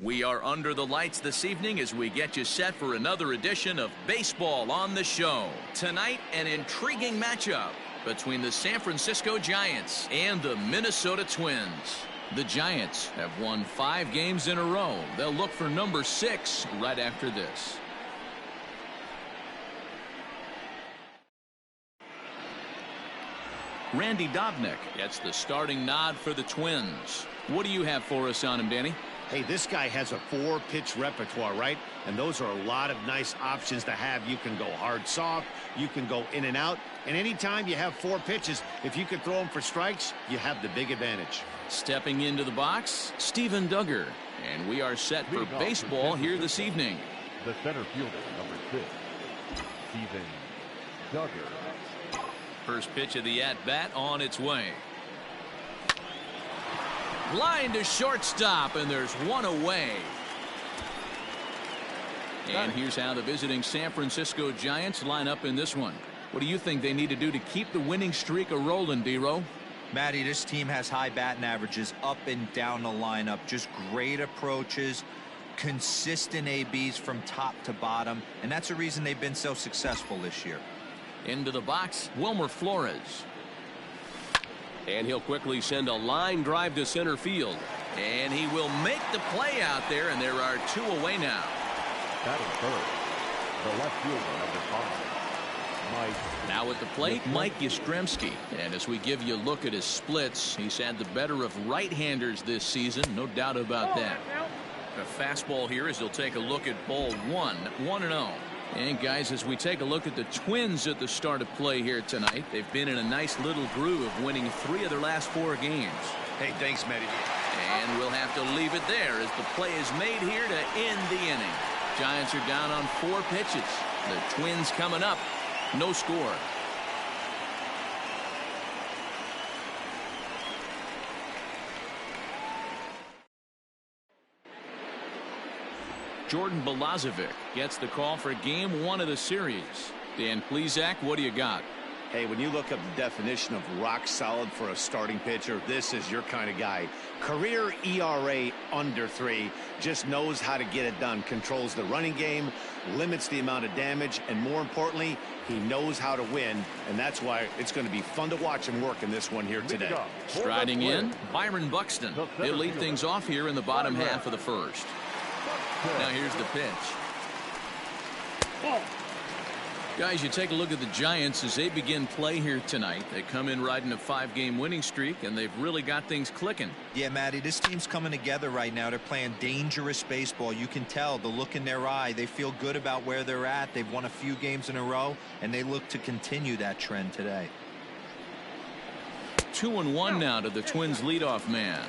We are under the lights this evening as we get you set for another edition of Baseball on the Show. Tonight, an intriguing matchup between the San Francisco Giants and the Minnesota Twins. The Giants have won 5 games in a row. They'll look for number 6 right after this. Randy Dobnak gets the starting nod for the Twins. What do you have for us on him, Danny? Hey, this guy has a 4-pitch repertoire, right? And those are a lot of nice options to have. You can go hard, soft. You can go in and out. And anytime you have 4 pitches, if you can throw them for strikes, you have the big advantage. Stepping into the box, Steven Duggar. And we are set for baseball here this evening. The center fielder, number 6, Steven Duggar. First pitch of the at-bat on its way. Line to shortstop, and there's one away. And here's how the visiting San Francisco Giants line up in this one. What do you think they need to do to keep the winning streak a-rolling, D-Row? Matty, this team has high batting averages up and down the lineup. Just great approaches, consistent ABs from top to bottom, and that's the reason they've been so successful this year. Into the box, Wilmer Flores. And he'll quickly send a line drive to center field. And he will make the play out there, and there are 2 away now. Batting third, the left fielder, number 5, Mike. Now at the plate, Mike Yastrzemski. And as we give you a look at his splits, he's had the better of right-handers this season, no doubt about that. A fastball here as he'll take a look at ball 1, 1-0. And guys, as we take a look at the Twins at the start of play here tonight, they've been in a nice little groove of winning 3 of their last 4 games. Hey, thanks, Matty. And we'll have to leave it there as the play is made here to end the inning. Giants are down on 4 pitches. The Twins coming up. No score. Jordan Balazovic gets the call for game 1 of the series. Dan Plesac, what do you got? Hey, when you look up the definition of rock solid for a starting pitcher, this is your kind of guy. Career ERA under 3, just knows how to get it done, controls the running game, limits the amount of damage, and more importantly, he knows how to win, and that's why it's going to be fun to watch him work in this one here today. Striding in, Byron Buxton. He'll lead things off here in the bottom half of the first. Now here's the pitch. Guys, you take a look at the Giants as they begin play here tonight. They come in riding a 5-game winning streak, and they've really got things clicking. Yeah, Matty, this team's coming together right now. They're playing dangerous baseball. You can tell the look in their eye. They feel good about where they're at. They've won a few games in a row, and they look to continue that trend today. 2-1 now to the Twins leadoff man.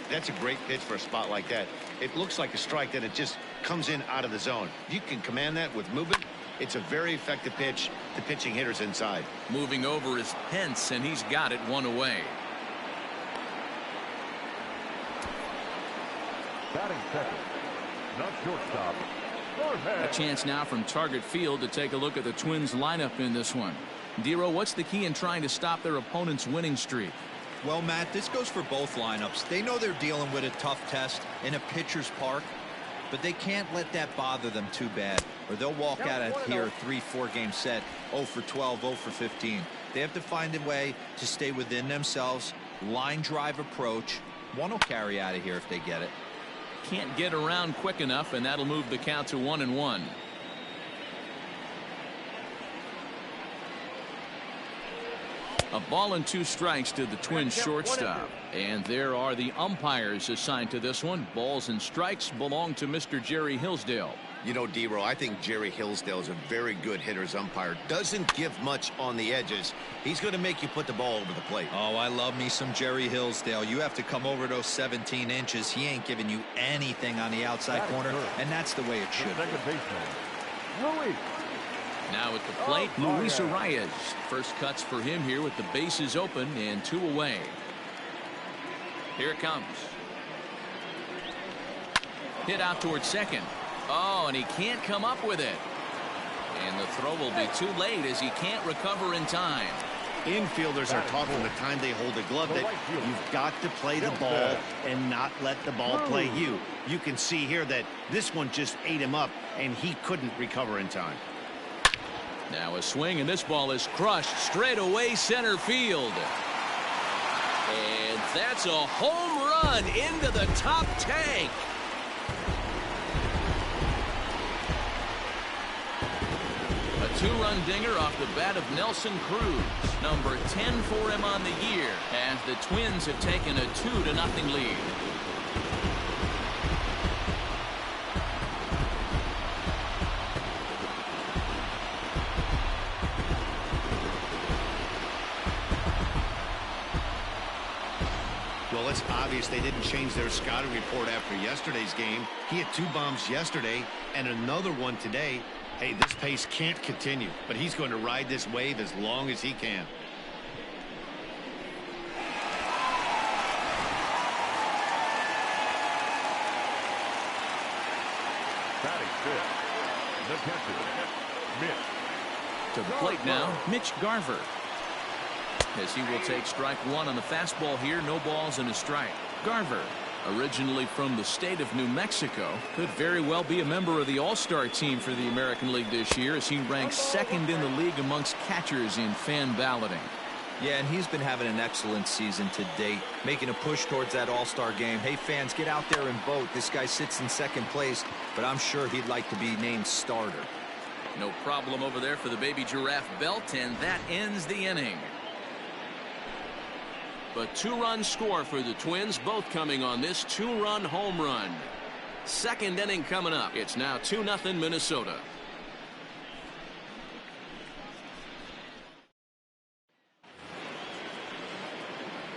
That's a great pitch for a spot like that. It looks like a strike that it just comes in out of the zone. You can command that with movement. It's a very effective pitch to pitching hitters inside. Moving over is Pence, and he's got it 1 away. Batting second, not shortstop. A chance now from Target Field to take a look at the Twins lineup in this one. Dero, what's the key in trying to stop their opponent's winning streak? Well, Matt, this goes for both lineups. They know they're dealing with a tough test in a pitcher's park, but they can't let that bother them too bad, or they'll walk out of here a 3-4 game set, 0 for 12, 0 for 15. They have to find a way to stay within themselves, line drive approach. One will carry out of here if they get it. Can't get around quick enough, and that'll move the count to 1-1. A ball and 2 strikes to the Twins shortstop. And there are the umpires assigned to this one. Balls and strikes belong to Mr. Jerry Hillsdale. You know, D-Row, I think Jerry Hillsdale is a very good hitter's umpire. Doesn't give much on the edges. He's going to make you put the ball over the plate. Oh, I love me some Jerry Hillsdale. You have to come over those 17 inches. He ain't giving you anything on the outside corner, and that's the way it should be. Second baseman, Luis. Now at the plate, Luis Arias. First cuts for him here with the bases open and 2 away. Here it comes. Hit out towards second. Oh, and he can't come up with it. And the throw will be too late as he can't recover in time. Infielders are taught from the time they hold a glove that you've got to play the ball and not let the ball play you. You can see here that this one just ate him up, and he couldn't recover in time. Now a swing, and this ball is crushed straight away center field. And that's a home run into the top tank. A two-run dinger off the bat of Nelson Cruz, number 10 for him on the year, as the Twins have taken a 2-0 lead. Well, it's obvious they didn't change their scouting report after yesterday's game. He had 2 bombs yesterday and another one today. Hey, this pace can't continue, but he's going to ride this wave as long as he can. Batting fifth, the catcher, Mitch. To the plate now, Mitch Garver. As he will take strike one on the fastball here, no balls and a strike. Garver, originally from the state of New Mexico, could very well be a member of the All-Star team for the American League this year, as he ranks second in the league amongst catchers in fan balloting. Yeah, and he's been having an excellent season to date, making a push towards that All-Star game. Hey, fans, get out there and vote. This guy sits in second place, but I'm sure he'd like to be named starter. No problem over there for the baby giraffe Belt, and that ends the inning. But 2-run score for the Twins, both coming on this 2-run home run. Second inning coming up. It's now 2-0 Minnesota.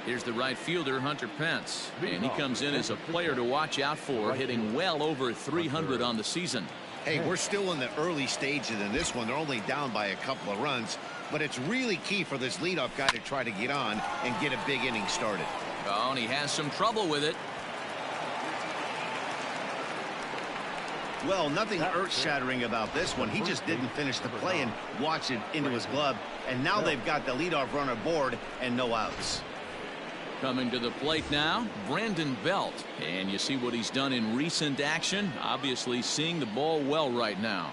Here's the right fielder, Hunter Pence, and he comes in as a player to watch out for, hitting well over 300 on the season. Hey, we're still in the early stages in this one. They're only down by a couple of runs, but it's really key for this leadoff guy to try to get on and get a big inning started. Oh, and he has some trouble with it. Well, nothing earth-shattering about this one. He just didn't finish the play and watch it into his glove, and now they've got the leadoff runner aboard and no outs. Coming to the plate now, Brandon Belt. And you see what he's done in recent action. Obviously seeing the ball well right now.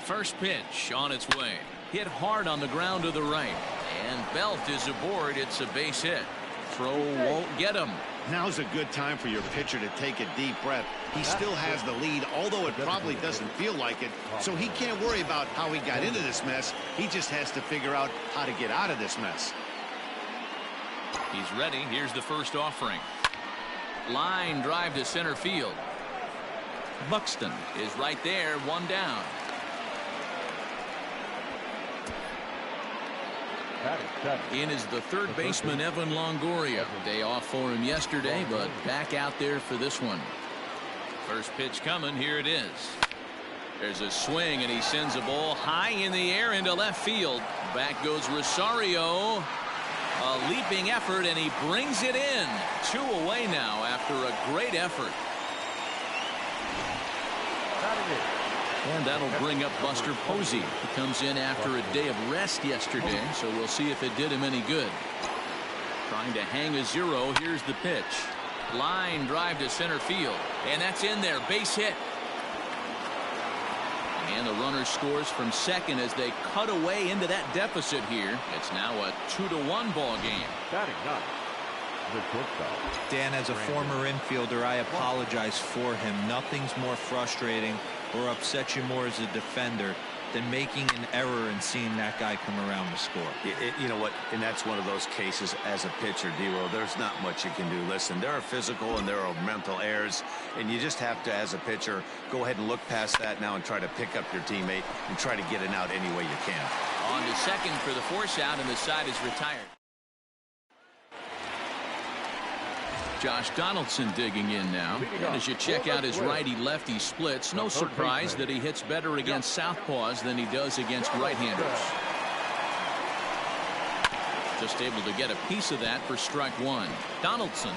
First pitch on its way. Hit hard on the ground to the right. And Belt is aboard. It's a base hit. Throw won't get him. Now's a good time for your pitcher to take a deep breath. He still has the lead, although it probably doesn't feel like it. So he can't worry about how he got into this mess. He just has to figure out how to get out of this mess. He's ready. Here's the first offering. Line drive to center field. Buxton is right there, one down. In is the third baseman, Evan Longoria. Day off for him yesterday, but back out there for this one. First pitch coming. Here it is. There's a swing, and he sends a ball high in the air into left field. Back goes Rosario. A leaping effort, and he brings it in. 2 away now after a great effort. And that'll bring up Buster Posey. He comes in after a day of rest yesterday, so we'll see if it did him any good. Trying to hang a 0. Here's the pitch. Line drive to center field. And that's in there. Base hit. And the runner scores from second as they cut away into that deficit here. It's now a 2-1 ball game. Batting ninth, the shortstop. Dan, as a former infielder, I apologize for him. Nothing's more frustrating or upsets you more as a defender than making an error and seeing that guy come around to score. You know what? And that's one of those cases as a pitcher, D-Roll. There's not much you can do. Listen, there are physical and there are mental errors, and you just have to, as a pitcher, go ahead and look past that now and try to pick up your teammate and try to get it out any way you can. On to second for the force out, and the side is retired. Josh Donaldson digging in now. And as you check out his righty-lefty splits, no surprise that he hits better against southpaws than he does against right-handers. Just able to get a piece of that for strike one. Donaldson,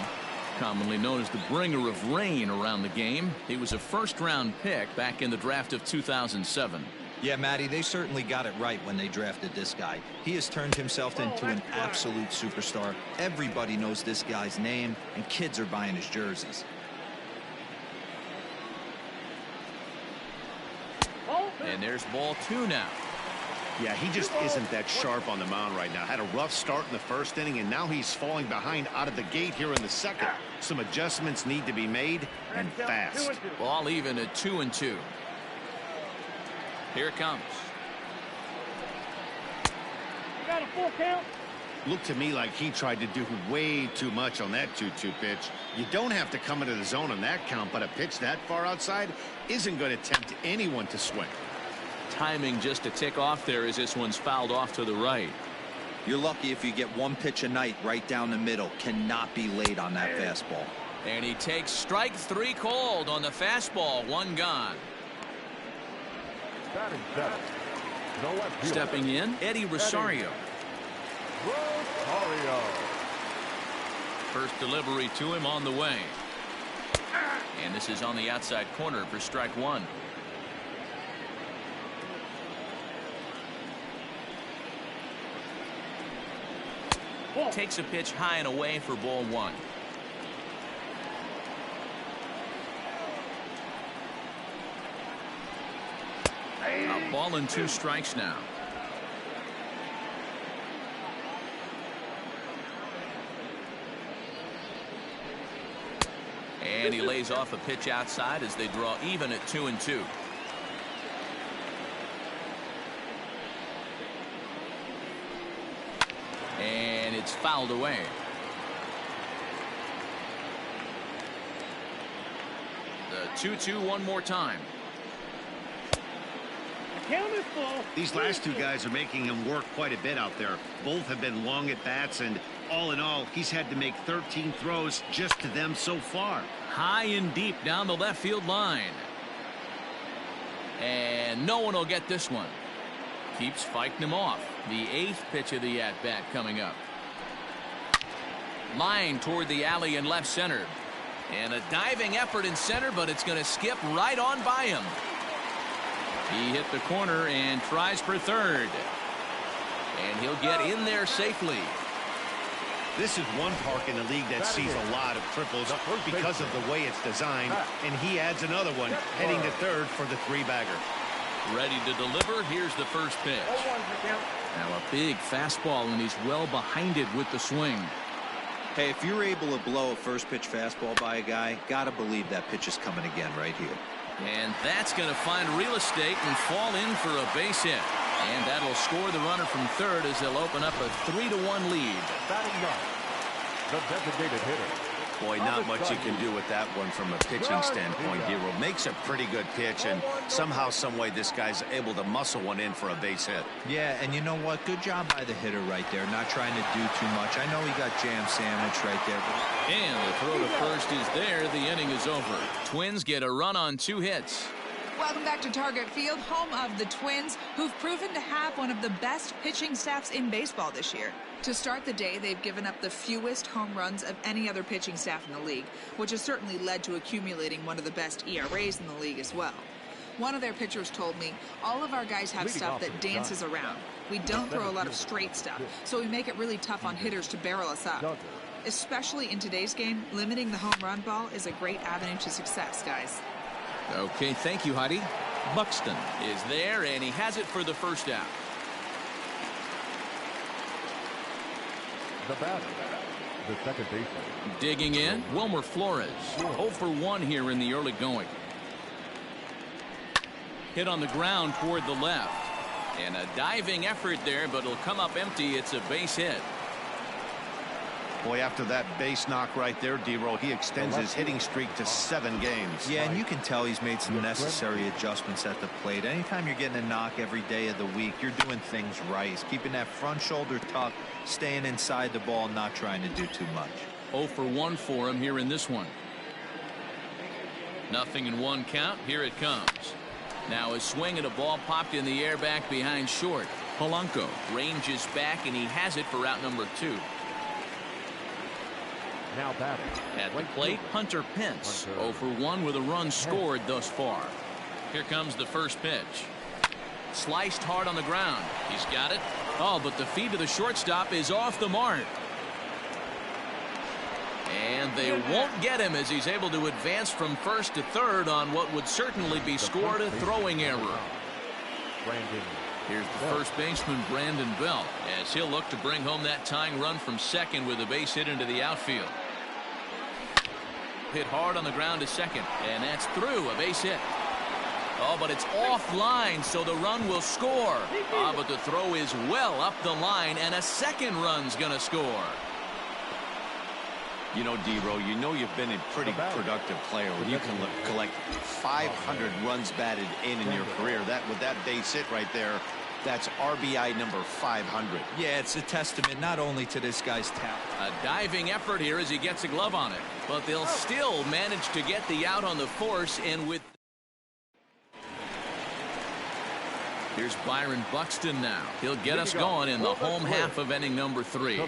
commonly known as the bringer of rain around the game. He was a first-round pick back in the draft of 2007. Yeah, Matty, they certainly got it right when they drafted this guy. He has turned himself into an absolute superstar. Everybody knows this guy's name, and kids are buying his jerseys. And there's ball 2 now. Yeah, he just isn't that sharp on the mound right now. Had a rough start in the first inning, and now he's falling behind out of the gate here in the second. Some adjustments need to be made, and fast. Ball even at 2-2. Here it comes. Got a full count. Looked to me like he tried to do way too much on that 2-2 pitch. You don't have to come into the zone on that count, but a pitch that far outside isn't going to tempt anyone to swing. Timing just to tick off there as this one's fouled off to the right. You're lucky if you get one pitch a night right down the middle. Cannot be late on that fastball. And he takes strike 3 called on the fastball. 1 gone. Batting seventh, the left fielder, Stepping in, Eddie Rosario. Rosario. First delivery to him on the way. And this is on the outside corner for strike 1. Takes a pitch high and away for ball 1. A ball and 2 strikes now. And he lays off a pitch outside as they draw even at 2-2. And it's fouled away. The 2-2 one more time. Count is full. These last two guys are making him work quite a bit out there. Both have been long at bats, and all in all, he's had to make 13 throws just to them so far. High and deep down the left field line. And no one will get this one. Keeps fighting him off. The 8th pitch of the at-bat coming up. Line toward the alley in left center. And a diving effort in center, but it's going to skip right on by him. He hit the corner and tries for third. And he'll get in there safely. This is one park in the league that sees a lot of triples because of the way it's designed, and he adds another one, heading to third for the 3-bagger. Ready to deliver. Here's the first pitch. Now a big fastball, and he's well behind it with the swing. Hey, if you're able to blow a first pitch fastball by a guy, gotta believe that pitch is coming again right here. And that's going to find real estate and fall in for a base hit. And that'll score the runner from third as they'll open up a 3-1 lead. Batting ninth, the designated hitter. Boy, not much you can do with that one from a pitching standpoint. Hero makes a pretty good pitch, and somehow, some way, this guy's able to muscle one in for a base hit. Yeah, and you know what? Good job by the hitter right there, not trying to do too much. I know he got jam sandwich right there. And the throw to first is there. The inning is over. Twins get a run on 2 hits. Welcome back to Target Field, home of the Twins, who've proven to have one of the best pitching staffs in baseball this year. To start the day, they've given up the fewest home runs of any other pitching staff in the league, which has certainly led to accumulating one of the best ERAs in the league as well. One of their pitchers told me, all of our guys have stuff that dances around. We don't throw a lot of straight stuff, so we make it really tough on hitters to barrel us up. Especially in today's game, limiting the home run ball is a great avenue to success, guys. Okay, thank you, Heidi. Buxton is there, and he has it for the first out. The batter, the second baseman. Digging in, Wilmer Flores. 0 for 1 here in the early going. Hit on the ground toward the left. And a diving effort there, but it'll come up empty. It's a base hit. Boy, after that base knock right there, D-Roll, he extends his hitting streak to 7 games. Yeah, and you can tell he's made some necessary adjustments at the plate. Anytime you're getting a knock every day of the week, you're doing things right. He's keeping that front shoulder tucked, staying inside the ball, not trying to do too much. 0 for 1 for him here in this one. 0-1 count. Here it comes. Now a swing and a ball popped in the air back behind short. Polanco ranges back, and he has it for out number 2. Now batting. At the plate, Hunter Pence. 0 for 1 with a run scored thus far. Here comes the first pitch. Sliced hard on the ground. He's got it. Oh, but the feed to the shortstop is off the mark. And they won't get him as he's able to advance from first to third on what would certainly be scored a throwing error. Here's the first baseman, Brandon Belt, as he'll look to bring home that tying run from second with a base hit into the outfield. Hit hard on the ground to second, and that's through, a base hit. Oh, but it's offline, so the run will score. But the throw is well up the line, and a second run's going to score. You know, D-Row, you know you've been a pretty productive player when you can collect 500 runs batted in your career. With that base hit right there, that's RBI number 500. Yeah, it's a testament not only to this guy's talent. A diving effort here as he gets a glove on it. But they'll still manage to get the out on the force, and with... Here's Byron Buxton now. He'll get us going in the home half of inning number 3.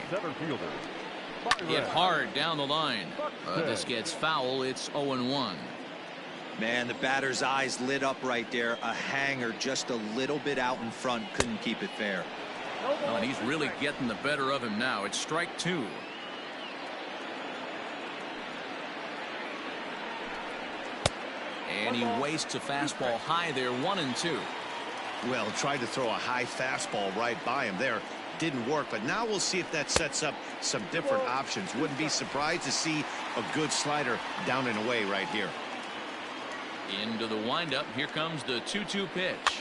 Hit hard down the line. This gets foul. It's 0-1. Man, the batter's eyes lit up right there. A hanger just a little bit out in front. Couldn't keep it fair. Oh, and he's really getting the better of him now. It's strike 2. And he wastes a fastball high there, 1-2. Well, tried to throw a high fastball right by him there. Didn't work, but now we'll see if that sets up some different options. Wouldn't be surprised to see a good slider down and away right here. Into the windup. Here comes the 2-2 pitch.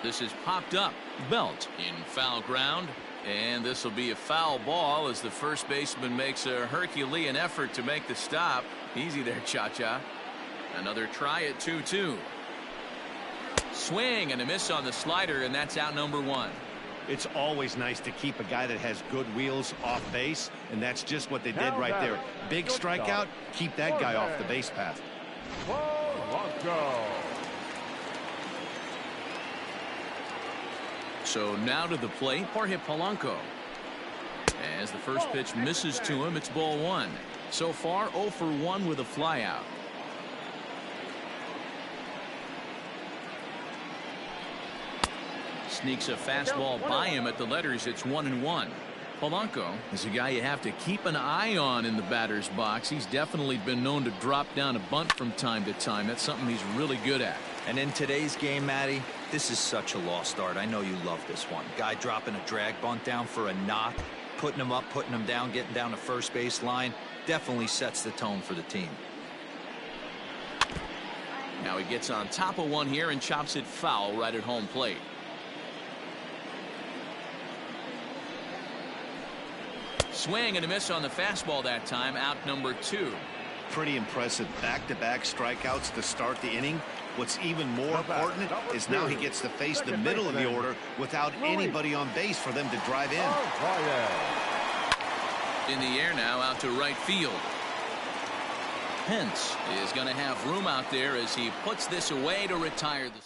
This is popped up. Belt in foul ground, and this will be a foul ball as the first baseman makes a Herculean effort to make the stop. Easy there, Cha-Cha. Another try at 2-2. Swing and a miss on the slider, and that's out number 1. It's always nice to keep a guy that has good wheels off base, and that's just what they did right there. Big strikeout, keep that guy off the base path. So now to the plate, Jorge Polanco. As the first pitch misses to him, it's ball 1. So far, 0 for 1 with a flyout. Sneaks a fastball by him at the letters. It's 1-1. Polanco is a guy you have to keep an eye on in the batter's box. He's definitely been known to drop down a bunt from time to time. That's something he's really good at. And in today's game, Matty, this is such a lost art. I know you love this one. Guy dropping a drag bunt down for a knock, putting him up, putting him down, getting down the first base line. Definitely sets the tone for the team. Now he gets on top of one here and chops it foul right at home plate. Swing and a miss on the fastball that time. Out number 2. Pretty impressive back-to-back strikeouts to start the inning. What's even more important is now he gets to face the middle of the order without anybody on base for them to drive in. In the air now, out to right field. Pence is going to have room out there as he puts this away to retire the...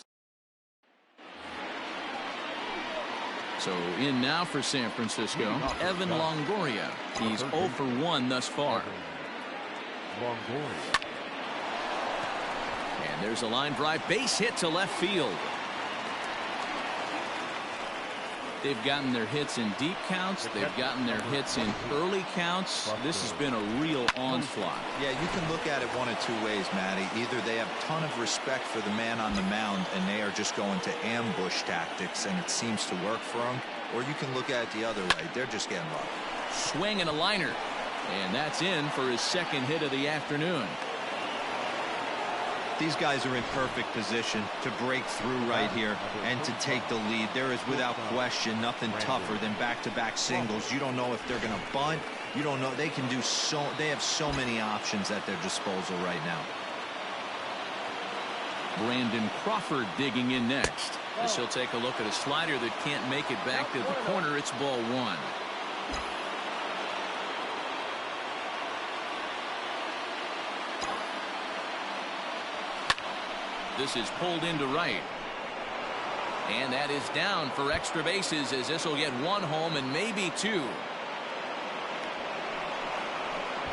So in now for San Francisco, Evan Longoria. He's 0 for 1 thus far. And there's a line drive, base hit to left field. They've gotten their hits in deep counts. They've gotten their hits in early counts. This has been a real onslaught. Yeah, you can look at it one of 2 ways, Matty. Either they have a ton of respect for the man on the mound and they are just going to ambush tactics and it seems to work for them, or you can look at it the other way. They're just getting lucky. Swing and a liner, and that's in for his second hit of the afternoon. These guys are in perfect position to break through right here and to take the lead. There is without question nothing tougher than back-to-back singles. You don't know if they're going to bunt. You don't know. They can do so. They have so many options at their disposal right now. Brandon Crawford digging in next. As he'll take a look at a slider that can't make it back to the corner. It's ball 1. This is pulled into right. And that is down for extra bases as this will get 1 home and maybe 2.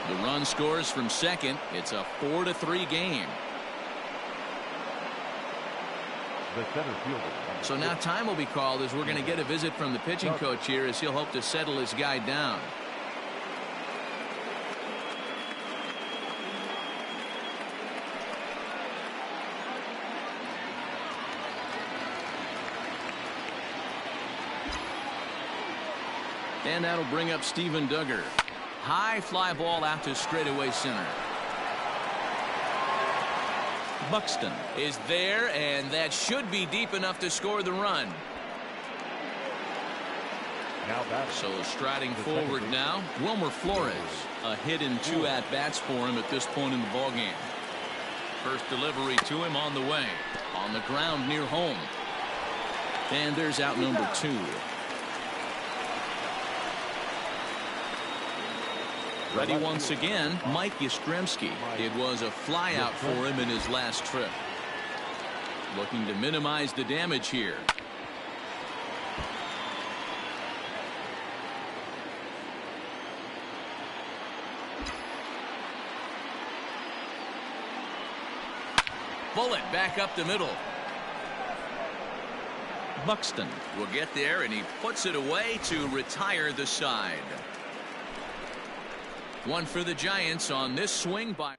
The run scores from second. It's a 4-3 game. The center fielder. So now time will be called as we're going to get a visit from the pitching coach here as he'll hope to settle his guy down. And that'll bring up Steven Duggar. High fly ball out to straightaway center. Buxton is there, and that should be deep enough to score the run. So striding forward now, Wilmer Flores. A hit in 2 at-bats for him at this point in the ballgame. First delivery to him on the way. On the ground near home. And there's out number 2. Ready once again, Mike Yastrzemski. It was a flyout for him in his last trip. Looking to minimize the damage here. Bullet back up the middle. Buxton will get there, and he puts it away to retire the side. One for the Giants on this swing by.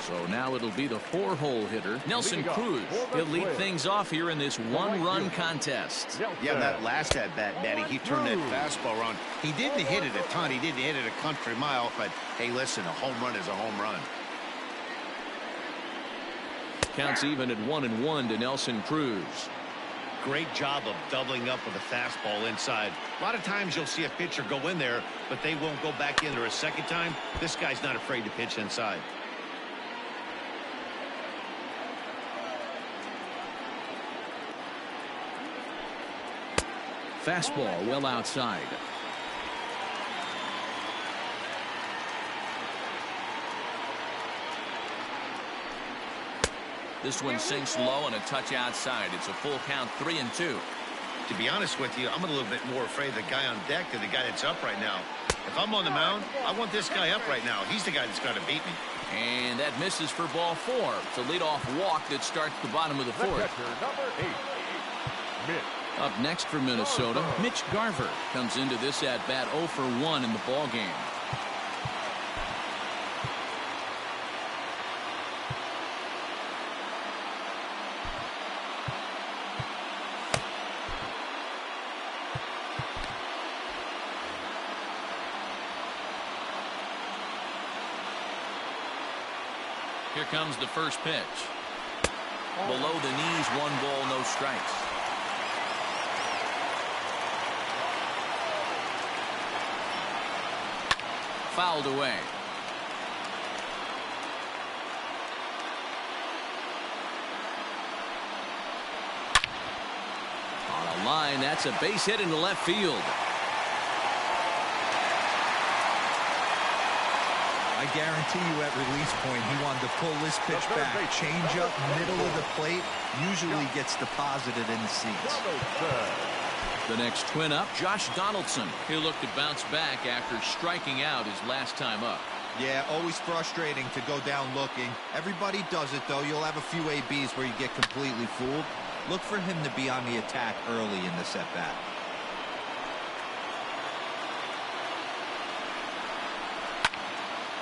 So now it'll be the 4-hole hitter, Nelson Cruz. He'll lead things off here in this 1-run contest. Yeah, that last at-bat, Daddy, he turned that fastball around. He didn't hit it a ton. He didn't hit it a country mile. But, hey, listen, a home run is a home run. Counts even at 1-1 to Nelson Cruz. Great job of doubling up with a fastball inside. A lot of times you'll see a pitcher go in there, but they won't go back in there a second time. This guy's not afraid to pitch inside. Fastball well outside. This one sinks low and a touch outside. It's a full count, 3-2. To be honest with you, I'm a little bit more afraid of the guy on deck than the guy that's up right now. If I'm on the mound, I want this guy up right now. He's the guy that's got to beat me. And that misses for ball 4. It's a leadoff walk that starts the bottom of the 4th. Number 8, Mitch. Up next for Minnesota, Mitch Garver comes into this at-bat 0 for 1 in the ballgame. Here comes the first pitch. Below the knees, 1 ball, no strikes. Fouled away. On a line, that's a base hit into left field. I guarantee you at release point he wanted to pull this pitch back. Change up middle of the plate usually gets deposited in the seats. The next twin up, Josh Donaldson. He'll look to bounce back after striking out his last time up. Yeah, always frustrating to go down looking. Everybody does it, though. You'll have a few ABs where you get completely fooled. Look for him to be on the attack early in this at-bat.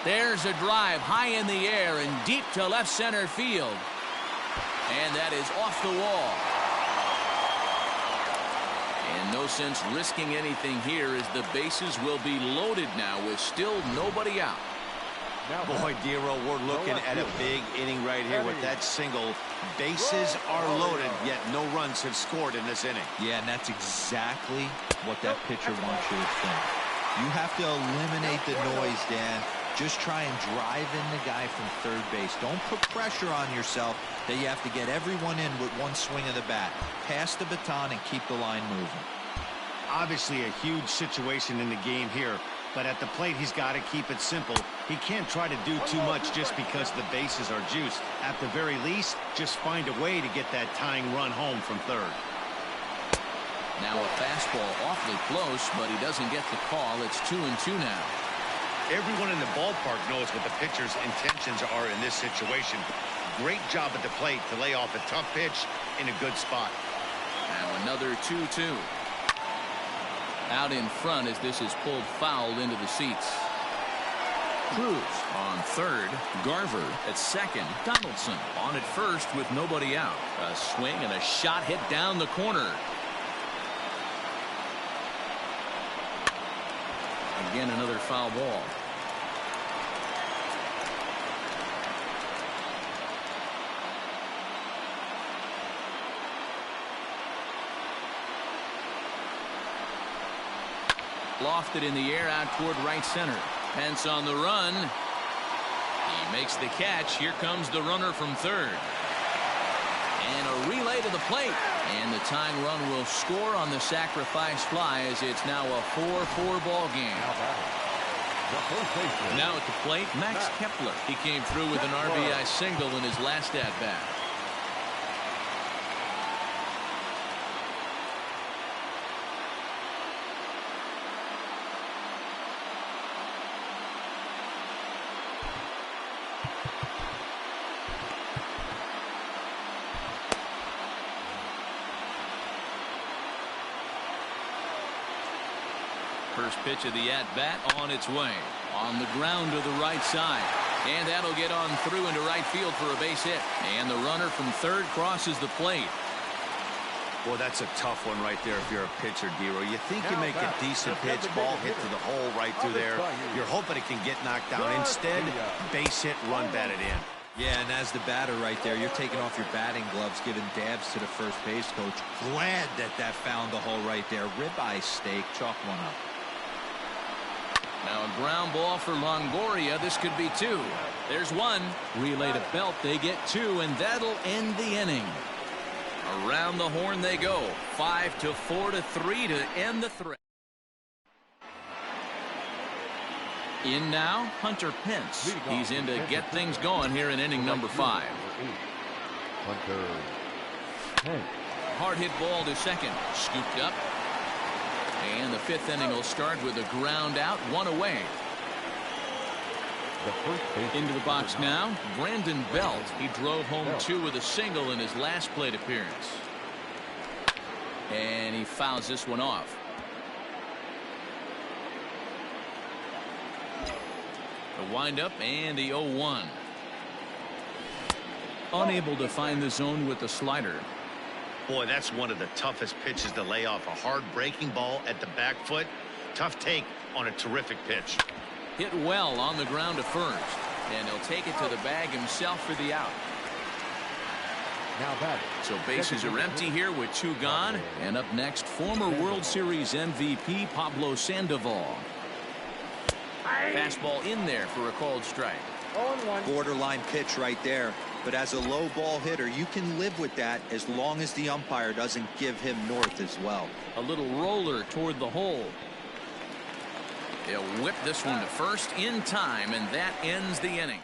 There's a drive high in the air and deep to left center field. And that is off the wall. And no sense risking anything here as the bases will be loaded now with still nobody out. Boy, Dero, we're looking at a big inning right here with that single. Bases are loaded, yet no runs have scored in this inning. Yeah, and that's exactly what that pitcher wants you to think. You have to eliminate the noise, Dan. Just try and drive in the guy from third base. Don't put pressure on yourself that you have to get everyone in with one swing of the bat. Pass the baton and keep the line moving. Obviously a huge situation in the game here, but at the plate he's got to keep it simple. He can't try to do too much just because the bases are juiced. At the very least, just find a way to get that tying run home from third. Now a fastball awfully close, but he doesn't get the call. It's 2-2 now. Everyone in the ballpark knows what the pitcher's intentions are in this situation. Great job at the plate to lay off a tough pitch in a good spot. Now another 2-2. Out in front as this is pulled foul into the seats. Cruz on third. Garver at second. Donaldson on at first with nobody out. A swing and a shot hit down the corner. Again, another foul ball. Lofted in the air out toward right center. Pence on the run. He makes the catch. Here comes the runner from third. And a relay to the plate. And the tying run will score on the sacrifice fly as it's now a 4-4 ball game. Now at the plate, Max Kepler. He came through with an RBI single in his last at-bat. First pitch of the at-bat on its way. On the ground to the right side. And that'll get on through into right field for a base hit. And the runner from third crosses the plate. Well, that's a tough one right there if you're a pitcher, Dero. You think you make a decent pitch, ball hit to the hole right through there. You're hoping it can get knocked down. Instead, base hit, run batted in. Yeah, and as the batter right there, you're taking off your batting gloves, giving dabs to the first base coach. Glad that found the hole right there. Ribeye steak, chalk one up. Now a ground ball for Longoria. This could be two. There's one. Relay to Belt. They get two, and that'll end the inning. Around the horn they go. 5-4-3 to end the threat. In now, Hunter Pence. He's in to get things going here in inning number 5. Hunter Pence. Hard hit ball to second. Scooped up. And the 5th inning will start with a ground out, one away. Into the box now, Brandon Belt. He drove home 2 with a single in his last plate appearance. And he fouls this one off. The windup and the 0-1. Unable to find the zone with the slider. Boy, that's one of the toughest pitches to lay off. A hard breaking ball at the back foot. Tough take on a terrific pitch. Hit well on the ground to first. And he'll take it to the bag himself for the out. Now batting. So bases are empty here with 2 gone. And up next, former World Series MVP Pablo Sandoval. Fastball in there for a called strike. Borderline pitch right there. But as a low ball hitter, you can live with that as long as the umpire doesn't give him north as well. A little roller toward the hole. They'll whip this one to first in time, and that ends the inning.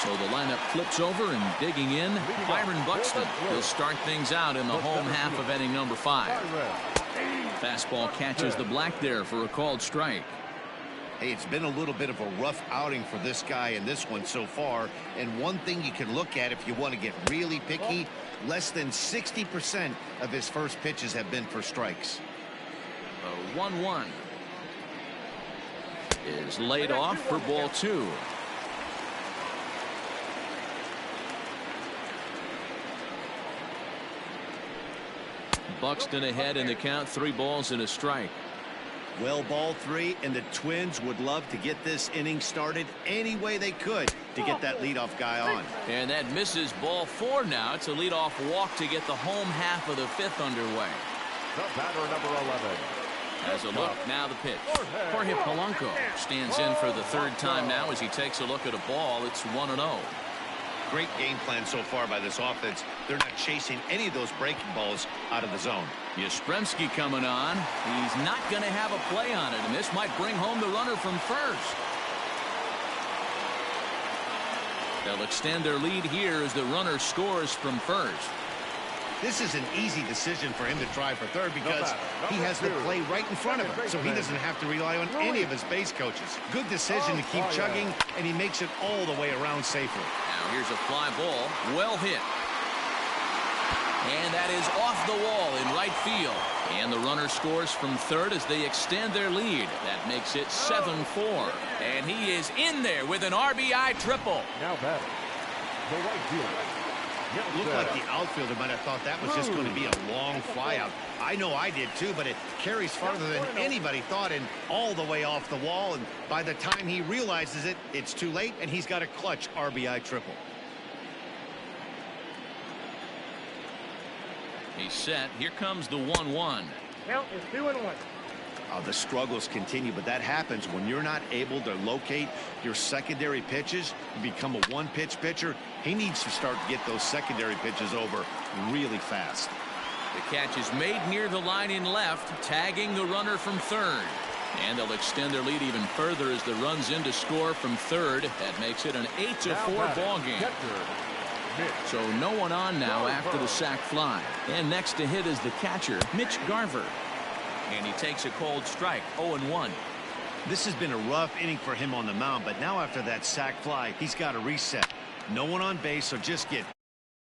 So the lineup flips over, and digging in, Byron Buxton will start things out in the home half of inning number 5. Fastball catches the black there for a called strike. Hey, it's been a little bit of a rough outing for this guy in this one so far. And one thing you can look at if you want to get really picky, less than 60% of his first pitches have been for strikes. The 1-1 is laid off for ball 2. Buxton ahead in the count, 3 balls and a strike. Well, ball 3, and the Twins would love to get this inning started any way they could to get that leadoff guy on. And that misses ball 4 now. It's a leadoff walk to get the home half of the 5th underway. The batter, number 11. As a look, now the pitch. Jorge Polanco stands in for the 3rd time now as he takes a look at a ball. It's 1-0. Great game plan so far by this offense. They're not chasing any of those breaking balls out of the zone. Yastrzemski coming on. He's not going to have a play on it, and this might bring home the runner from first. They'll extend their lead here as the runner scores from first. This is an easy decision for him to try for third because he has the play right in front of him, so he doesn't have to rely on any of his base coaches. Good decision to keep chugging, and he makes it all the way around safely. Now here's a fly ball, well hit. And that is off the wall in right field. And the runner scores from third as they extend their lead. That makes it 7-4. And he is in there with an RBI triple. Now batting, the right fielder. Looked like the outfielder might have thought that was just going to be a long flyout. I know I did too, but it carries farther than anybody thought and all the way off the wall. And by the time he realizes it, it's too late, and he's got a clutch RBI triple. He's set. Here comes the 1-1. Count is 2-1. The struggles continue, but that happens when you're not able to locate your secondary pitches. You become a one-pitch pitcher. He needs to start to get those secondary pitches over really fast. The catch is made near the line in left, tagging the runner from third. And they'll extend their lead even further as the runs in to score from third. That makes it an 8-4 ball game. So no one on now after the sac fly. And next to hit is the catcher, Mitch Garver. And he takes a cold strike, 0-1. This has been a rough inning for him on the mound, but now after that sac fly, he's got to reset. No one on base, so just get